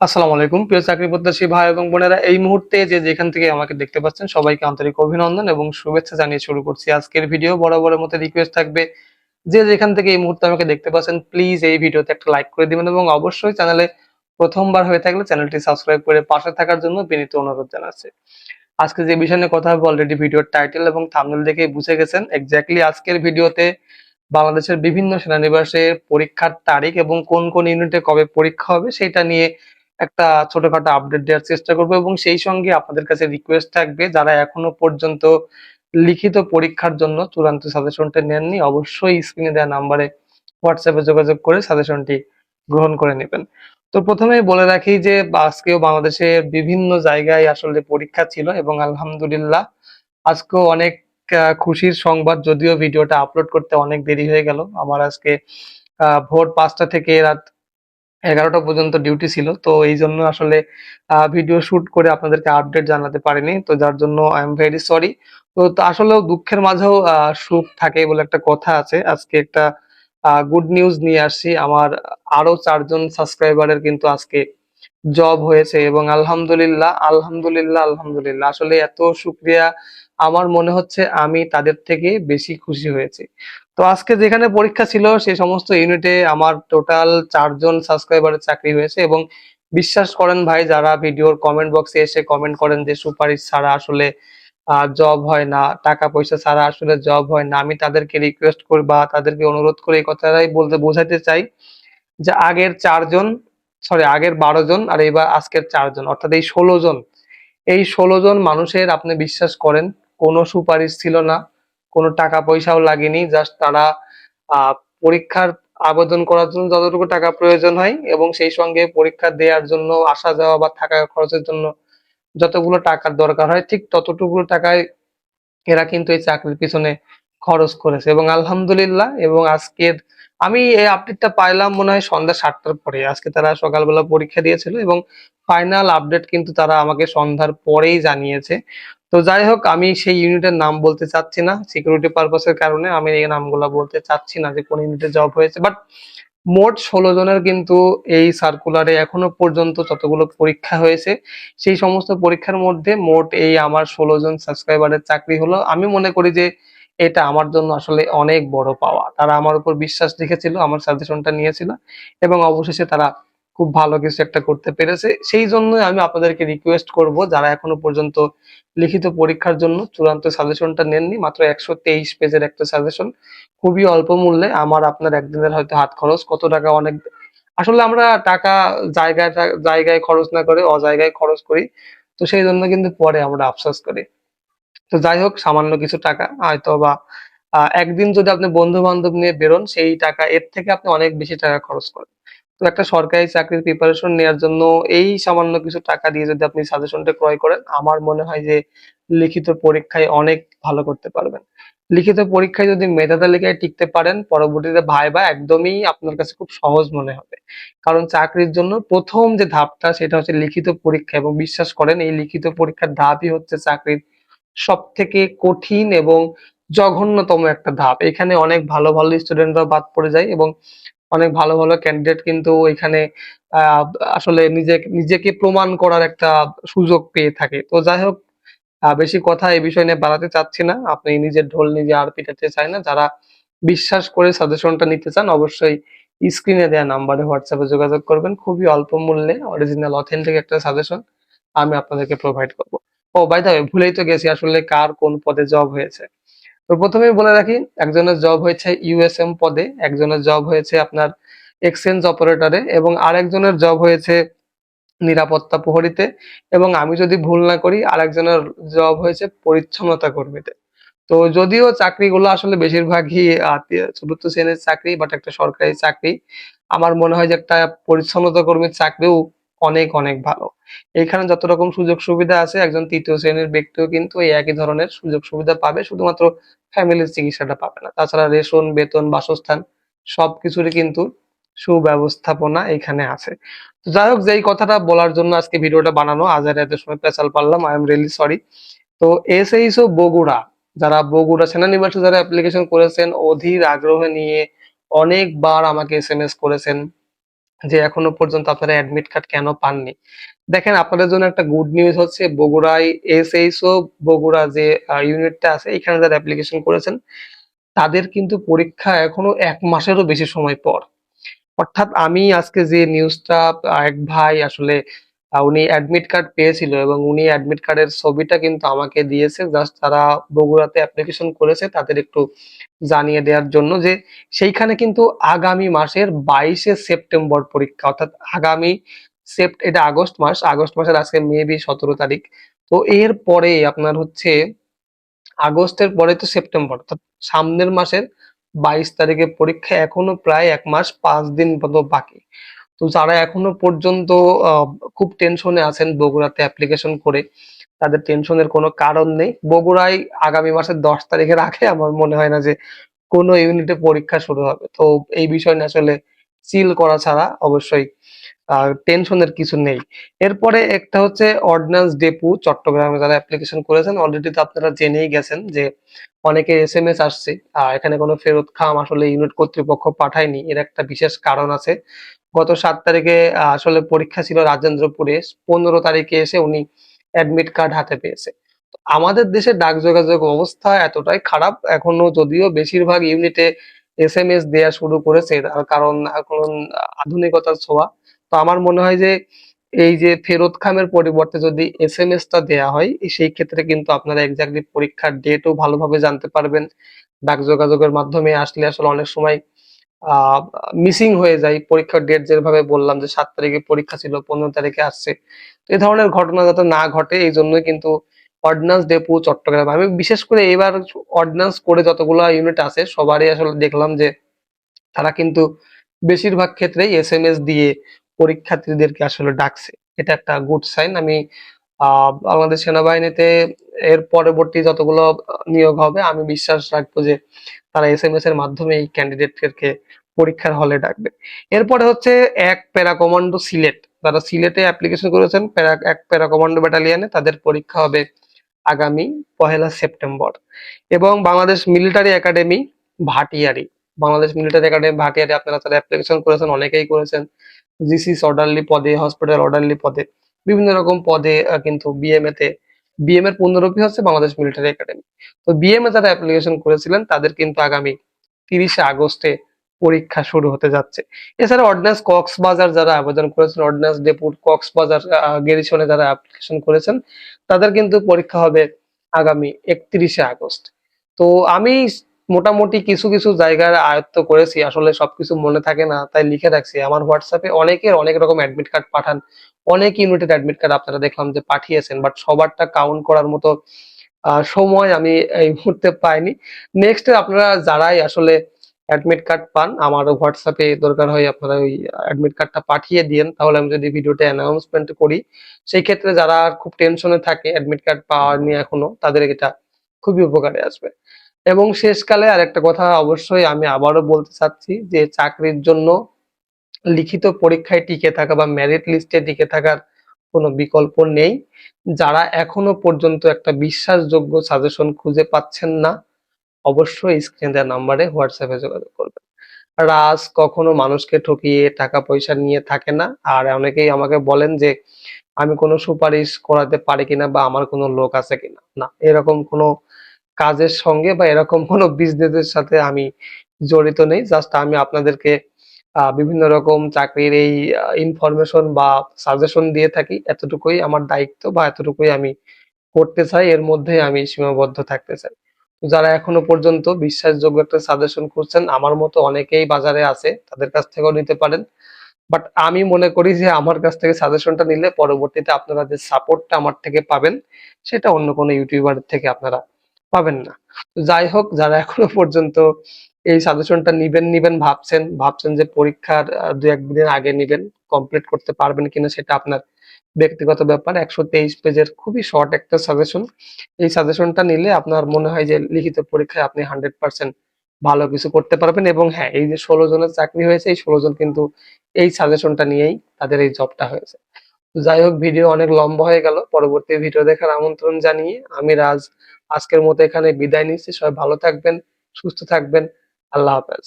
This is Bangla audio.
আসসালামু আলাইকুম প্রিয় চাকরি প্রত্যাশী ভাই এবং বোনেরা, এই মুহূর্তে যে যেখান থেকে আমাকে দেখতে পাচ্ছেন সবাইকে আন্তরিক অভিনন্দন এবং শুভেচ্ছা জানিয়ে শুরু করছি আজকের ভিডিও। বরাবরের মতো রিকোয়েস্ট থাকবে, যে যেখান থেকে এই মুহূর্তে আমাকে দেখতে পাচ্ছেন প্লিজ এই ভিডিওতে একটা লাইক করে দিবেন এবং অবশ্যই চ্যানেলে প্রথমবার হয়ে থাকলে চ্যানেলটি সাবস্ক্রাইব করে পাশে থাকার জন্য বিনীত অনুরোধ জানাচ্ছি। আজকে যে বিষয় নিয়ে কথা হবে অলরেডি ভিডিওর টাইটেল এবং থাম্বনেল দেখে বুঝে গেছেন। এক্স্যাক্টলি আজকের ভিডিওতে বাংলাদেশের বিভিন্ন সেনানিবাসে পরীক্ষার তারিখ এবং কোন কোন ইউনিটে কবে পরীক্ষা হবে সেটা নিয়ে একটা ছোটখাটো আপডেট দেওয়ার চেষ্টা করব এবং সেই সঙ্গে আপনাদের কাছে রিকোয়েস্ট থাকবে, যারা এখনো পর্যন্ত লিখিত পরীক্ষার জন্য চূড়ান্ত সাজেশনটা নেননি অবশ্যই স্ক্রিনে দেওয়া নাম্বারে হোয়াটসঅ্যাপে যোগাযোগ করে সাজেশনটি গ্রহণ করে নেবেন। তো প্রথমেই বলে রাখি যে আজকেও বাংলাদেশের বিভিন্ন জায়গায় আসলে পরীক্ষা ছিল এবং আলহামদুলিল্লাহ আজকেও অনেক খুশির সংবাদ। যদিও ভিডিওটা আপলোড করতে অনেক দেরি হয়ে গেল, আমার আজকে ভোর ৫টা থেকে রাত ১১টা পর্যন্ত ডিউটি ছিল, তো এই জন্য আসলে ভিডিও শুট করে আপনাদেরকে আপডেট জানাতে পারিনি, তো যার জন্য আই এম ভেরি সরি। তো আসলেও দুঃখের মাঝেও সুখ থাকে বলে একটা কথা আছে। আজকে একটা গুড নিউজ নিয়ে আসছি, আমার আরো ৪ জন সাবস্ক্রাইবারের কিন্তু আজকে জব হয়েছে এবং আলহামদুলিল্লাহ আলহামদুলিল্লাহ আলহামদুলিল্লাহ আসলে এত শুক্রিয়া। আমার মনে হচ্ছে আমি তাদের থেকে বেশি খুশি হয়েছি। তো আজকে যেখানে পরীক্ষা ছিল সেই সমস্ত ইউনিটে আমার টোটাল ৪ জন সাবস্ক্রাইবারের চাকরি হয়েছে এবং বিশ্বাস করেন ভাই, যারা ভিডিওর কমেন্ট বক্সে এসে কমেন্ট করেন যে সুপারিশ ছাড়া আসলে জব হয় না, টাকা পয়সা ছাড়া আসলে জব হয় না, আমি তাদেরকে রিকোয়েস্ট করি বা তাদেরকে অনুরোধ করে এই কথাটাই বলতে বোঝাতে চাই যে আগের ১২ জন আর এবার আজকের ৪ জন, অর্থাৎ এই ১৬ জন, এই ১৬ জন মানুষের আপনি বিশ্বাস করেন কোনো সুপারিশ ছিল না, কোনো টাকা পয়সাও লাগেনি। জাস্ট তারা আহ পরীক্ষার আবেদন করার জন্য যতটুকু টাকা প্রয়োজন হয় এবং সেই সঙ্গে পরীক্ষা দেওয়ার জন্য আসা যাওয়া বা থাকা খরচের জন্য যতগুলো টাকার দরকার হয় ঠিক ততটুকু টাকায় এরা কিন্তু এই চাকরির পিছনে খরচ করেছে এবং আলহামদুলিল্লাহ। এবং আজকের আমি এই আপডেটটা পাইলাম মনে হয় সন্ধ্যা ৭টার পরে। আজকে তারা সকালবেলা পরীক্ষা দিয়েছিল এবং ফাইনাল আপডেট কিন্তু তারা আমাকে সন্ধ্যার পরেই জানিয়েছে। তো যাই হোক, আমি সেই ইউনিটের নাম বলতে চাচ্ছি না, সিকিউরিটি পারপাসের কারণে আমি এই নামগুলা বলতে চাচ্ছি না যে কোন ইউনিটে জব হয়েছে। বাট মোট ১৬ জনের কিন্তু এই সার্কুলারে এখনো পর্যন্ত যতগুলো পরীক্ষা হয়েছে সেই সমস্ত পরীক্ষার মধ্যে মোট এই আমার ১৬ জন সাবস্ক্রাইবারের চাকরি হলো। আমি মনে করি যে এটা আমার জন্য আসলে অনেক বড় পাওয়া। তারা আমার উপর বিশ্বাস রেখেছিল, আমার সাজেশনটা নিয়েছিল এবং অবশেষে তারা খুব ভালো কিছু একটা করতে পেরেছে। সেই জন্যই আমি আপনাদেরকে রিকোয়েস্ট করব, যারা এখনো পর্যন্ত লিখিত পরীক্ষার জন্য চূড়ান্ত সাজেশনটা নেননি, মাত্র ১২৩ পেজের একটা সাজেশন, খুবই অল্প মূল্যে আমার আপনার একদিনের হয়তো হাত খরচ কত টাকা অনেক। আসলে আমরা টাকা জায়গায় খরচ না করে অজায়গায় খরচ করি, তো সেই জন্য কিন্তু পরে আমরা আফসোস করি। তো যাই হোক, সামান্য কিছু টাকা হয়তো বা একদিন যদি আপনি বন্ধু বান্ধব নিয়ে বেরোন সেই টাকা এর থেকে আপনি অনেক বেশি টাকা খরচ করেন। তো একটা সরকারি চাকরির প্রিপারেশন নেওয়ার জন্য এই সামান্য কিছু টাকা দিয়ে যদি আপনি সাজেশনটা ক্রয় করেন, আমার মনে হয় যে লিখিত পরীক্ষায় অনেক ভালো করতে পারবেন। লিখিত পরীক্ষায় যদি মেধা তালিকায় টিকতে পারেন, পরবর্তীতে ভাইবা একদমই আপনার কাছে খুব সহজ মনে হবে। কারণ চাকরির জন্য প্রথম যে ধাপটা সেটা হচ্ছে লিখিত পরীক্ষা এবং বিশ্বাস করেন এই লিখিত পরীক্ষার ধাপই হচ্ছে চাকরির সবথেকে কঠিন এবং জঘন্যতম একটা ধাপ। এখানে অনেক ভালো, ভালো স্টুডেন্টরা বাদ পড়ে যায় এবং অনেক ভালো, ভালো ক্যান্ডিডেট কিন্তু এখানে আ আসলে নিজেকে প্রমাণ করার একটা সুযোগ পেয়ে থাকে। তো যাই হোক, বেশি কথা এই বিষয় নিয়ে বাড়াতে চাচ্ছি না। আপনি নিজের ঢোল নিজে আর পিটাতে চাই না। যারা বিশ্বাস করে সাজেশনটা নিতে চান অবশ্যই স্ক্রিনে দেয়া নাম্বারে হোয়াটসঅ্যাপে যোগাযোগ করবেন। খুবই অল্প মূল্যে অরিজিনাল অথেন্টিক একটা সাজেশন আমি আপনাদেরকে প্রোভাইড করব। ও বাই দ্য ওয়ে, ভুলেই তো গেছি আসলে কার কোন পদে জব হয়েছে। তো প্রথমেই বলে রাখি, একজনের জব হয়েছে ইউএসএম পদে, একজনের জব হয়েছে আপনার এক্সচেঞ্জ অপারেটরে এবং আরেকজনের জব হয়েছে নিরাপত্তা প্রহরীতে এবং আমি যদি ভুল না করি আরেকজনের জব হয়েছে পরিচ্ছন্নতা কর্মীতে। তো যদিও চাকরিগুলো আসলে বেশিরভাগই চতুর্থ শ্রেণীর চাকরি, বাট একটা সরকারি চাকরি। আমার মনে হয় যে একটা পরিচ্ছন্নতা কর্মীর চাকরিও অনেক অনেক ভালো। এখানে যত রকম সুযোগ সুবিধা আছে একজন তৃতীয় শ্রেণীর ব্যক্তিও কিন্তু এই একই ধরনের সুযোগ সুবিধা পাবে, শুধুমাত্র ফ্যামিলির চিকিৎসাটা পাবে না। তাছাড়া রেশন, বেতন, বাসস্থান সবকিছুরই কিন্তু সুব্যবস্থাপনা এখানে আছে। তো যাই হোক, যেই কথাটা বলার জন্য আজকে ভিডিওটা বানানো, আজের এত সময় পেঁচাল পারলাম, আই এম রিয়েলি সরি। তো এসএইচও বগুড়া, যারা বগুড়া সেনানিবাসে যারা অ্যাপ্লিকেশন করেছেন অধীর আগ্রহ নিয়ে অনেকবার আমাকে এসএমএস করেছেন যে এখনো পর্যন্ত আপনারা অ্যাডমিট কার্ড কেন পাননি। দেখেন, আপনাদের জন্য একটা গুড নিউজ হচ্ছে, বগুড়ায় এসএইচও বগুড়া যে ইউনিটটা আছে, এখানে যারা অ্যাপ্লিকেশন করেছেন তাদের কিন্তু পরীক্ষা এখনো ১ মাসেরও বেশি সময় পর। অর্থাৎ আমি আজকে যে নিউজটা, এক ভাই আসলে উনি অ্যাডমিট কার্ড পেয়েছিল এবং উনি অ্যাডমিট কার্ডের ছবিটা কিন্তু আমাকে দিয়েছে, জাস্ট তারা বগুড়াতে অ্যাপ্লিকেশন করেছে তাদের একটু জানিয়ে দেওয়ার জন্য যে সেইখানে কিন্তু আগামী মাসের ২২শে সেপ্টেম্বর পরীক্ষা। অর্থাৎ আগামী এটা আগস্ট মাস, আগস্ট মাসের আজকে মেবি ১৭ তারিখ। তো এর পরে আপনার হচ্ছে আগস্টের পরে তো সেপ্টেম্বর, অর্থাৎ সামনের মাসের ২২ তারিখে পরীক্ষা, এখনো প্রায় ১ মাস ৫ দিন মতো বাকি। তো যারা এখনো পর্যন্ত খুব টেনশনে আছেন বগুড়াতে অ্যাপ্লিকেশন করে, তাদের টেনশনের কোনো কারণ নেই। বগুড়ায় আগামী মাসের ১০ তারিখের আগে আমার মনে হয় না যে কোনো ইউনিটে পরীক্ষা শুরু হবে। তো এই বিষয় নিয়ে আসলে চিল করা ছাড়া অবশ্যই টেনশনের কিছু নেই। এরপরে একটা হচ্ছে অর্ডিন্যান্স ডেপু চট্টগ্রামে যারা অ্যাপ্লিকেশন করেছেন, অলরেডি তো আপনারা জেনেই গেছেন যে অনেকের এসএমএস আসছে। এখানে কোনো ফেরত খাম আসলে ইউনিট কর্তৃপক্ষ পাঠায়নি। এর একটা বিশেষ কারণ আছে। গত ৭ তারিখে আসলে পরীক্ষা ছিল রাজেন্দ্রপুরে। ১৫ তারিখে এসে উনি অ্যাডমিট কার্ড হাতে পেয়েছে। তো আমাদের দেশে ডাক যোগাযোগ অবস্থা এতটাই খারাপ, এখনো যদিও বেশিরভাগ ইউনিটে এসএমএস দেয়া শুরু করেছে, তার কারণ এখন আধুনিকতার ছোঁয়া। তো আমার মনে হয় যে এই যে ফেরত খামের পরিবর্তে যদি এসএমএস টা দেয়া হয়, সেই ক্ষেত্রে কিন্তু আপনারা এক্সাক্টলি পরীক্ষার ডেটও ভালোভাবে জানতে পারবেন। ডাক যোগাযোগের মাধ্যমে আসলে আসলে অনেক সময় মিসিং হয়ে যায়। পরীক্ষার ডেট যেভাবে বললাম যে ৭ তারিখে পরীক্ষা ছিল, ১৫ তারিখে আসছে। তো এই ধরনের ঘটনা যাতে না ঘটে, এই জন্যই কিন্তু অর্ডিন্যান্স ডেপো চট্টগ্রাম, আমি বিশেষ করে এবার অর্ডিন্যান্স করে যতগুলা ইউনিট আছে সবারই আসলে দেখলাম যে তারা কিন্তু বেশিরভাগ ক্ষেত্রেই এসএমএস দিয়ে পরীক্ষার্থীদেরকে আসলে ডাকছে। এটা একটা গুড সাইন। আমি বাংলাদেশ সেনাবাহিনীতে এর পরবর্তী যতগুলো নিয়োগ হবে, আমি বিশ্বাস রাখবো যে তারা এসএমএস এর মাধ্যমে এই ক্যান্ডিডেটদেরকে পরীক্ষার হলে ডাকবে। এরপরে হচ্ছে এক প্যারা কমান্ডো সিলেট, যারা সিলেটে অ্যাপ্লিকেশন করেছেন এক প্যারা কমান্ডো ব্যাটালিয়নে, তাদের পরীক্ষা হবে আগামী ১লা সেপ্টেম্বর। এবং Bangladesh military academy Bhatiary, Bangladesh military academy Bhatiary আপনারা যারা অ্যাপ্লিকেশন করেছেন অনেকেই করেছেন, জিসিস অর্ডারলি পদে, হসপিটাল অর্ডারলি পদে, বিভিন্ন রকম পদে কিন্তু বিএম এর পূর্ণরূপই হচ্ছে বাংলাদেশ মিলিটারি একাডেমি। তো বিএম এ যারা অ্যাপ্লিকেশন করেছিলেন তাদের কিন্তু আগামী ৩০শে আগস্টে পরীক্ষা শুরু হতে যাচ্ছে। এছাড়া অর্ডিন্যান্স কক্সবাজার যারা আবেদন করেছেন, অর্ডিন্যান্স ডেপুর কক্সবাজার গেরিশনে যারা অ্যাপ্লিকেশন করেছেন, তাদের কিন্তু পরীক্ষা হবে আগামী ৩১শে আগস্ট। তো আমি মোটামুটি কিছু কিছু জায়গার আয়ত্ত করেছি, আসলে সবকিছু মনে থাকে না তাই লিখে রাখছি। আমার হোয়াটসঅ্যাপে অনেকের অনেক রকম অ্যাডমিট কার্ড পাঠান, অনেক ইউনিটের অ্যাডমিট কার্ড আপনারা দেখলাম যে পাঠিয়েছেন, বাট সবারটা কাউন্ট করার মতো সময় আমি এই মুহূর্তে পাইনি। নেক্সট আপনারা যারাই আসলে অ্যাডমিট কার্ড পান, আমার হোয়াটসঅ্যাপে দরকার হয় আপনারা ওই অ্যাডমিট কার্ডটা পাঠিয়ে দিয়েন, তাহলে আমি যদি ভিডিওতে অ্যানাউন্সমেন্ট করি, সেই ক্ষেত্রে যারা খুব টেনশনে থাকে অ্যাডমিট কার্ড পাওয়া নিয়ে এখনো, তাদের এটা খুবই উপকারে আসবে। এবং শেষকালে আরেকটা কথা অবশ্যই আমি আবারও বলতে চাচ্ছি যে চাকরির জন্য লিখিত পরীক্ষায় টিকে থাকা বা মেরিট লিস্টে টিকে থাকার কোনো বিকল্প নেই। যারা এখনো পর্যন্ত একটা বিশ্বাসযোগ্য সাজেশন খুঁজে পাচ্ছেন না, অবশ্যই স্ক্রিনে দেওয়া নাম্বারে হোয়াটসঅ্যাপে যোগাযোগ করবেন। রাজ কখনো মানুষকে ঠকিয়ে টাকা পয়সা নিয়ে থাকে না। আর অনেকেই আমাকে বলেন যে আমি কোনো সুপারিশ করাতে পারি কিনা বা আমার কোনো লোক আছে কিনা। না, এরকম কোনো কাজের সঙ্গে বা এরকম কোনো বিজনেসের সাথে আমি জড়িত নেই। জাস্ট আমি আপনাদেরকে বিভিন্ন রকম চাকরির এই ইনফরমেশন বা সাজেশন দিয়ে থাকি। এতটুকুই আমার দায়িত্ব বা এতটুকুই আমি করতে চাই। এর মধ্যেই আমি সীমাবদ্ধ থাকতে চাই। যারা এখনো পর্যন্ত বিশ্বাসযোগ্য একটা সাজেশন খুঁজছেন, আমার মতো অনেকেই বাজারে আছে, তাদের কাছ থেকেও নিতে পারেন। বাট আমি মনে করি যে আমার কাছ থেকে সাজেশনটা নিলে পরবর্তীতে আপনারা যে সাপোর্টটা আমার থেকে পাবেন, সেটা অন্য কোনো ইউটিউবার থেকে আপনারা পাবেন না। তো যাই হোক, যারা এখনো পর্যন্ত এই সাজেশনটা নিবেন ভাবছেন যে পরীক্ষার ২-১ দিন আগে নিবেন, কমপ্লিট করতে পারবেন কিনা সেটা আপনার ব্যক্তিগত ব্যাপার। ১২৩ পেজের খুবই শর্ট একটা সাজেশন। এই সাজেশনটা নিলে আপনার মনে হয় যে লিখিত পরীক্ষায় আপনি 100% ভালো কিছু করতে পারবেন। এবং হ্যাঁ, এই যে ১৬ জনের চাকরি হয়েছে, এই ১৬ জন কিন্তু এই সাজেশনটা নিয়েই তাদের এই জবটা হয়েছে। তো যাই হোক, ভিডিও অনেক লম্বা হয়ে গেল। পরবর্তী ভিডিও দেখার আমন্ত্রণ জানিয়ে আমি রাজ আজকের মতো এখানে বিদায় নিচ্ছি। সবাই ভালো থাকবেন, সুস্থ থাকবেন। আল্লাহ হাফেজ।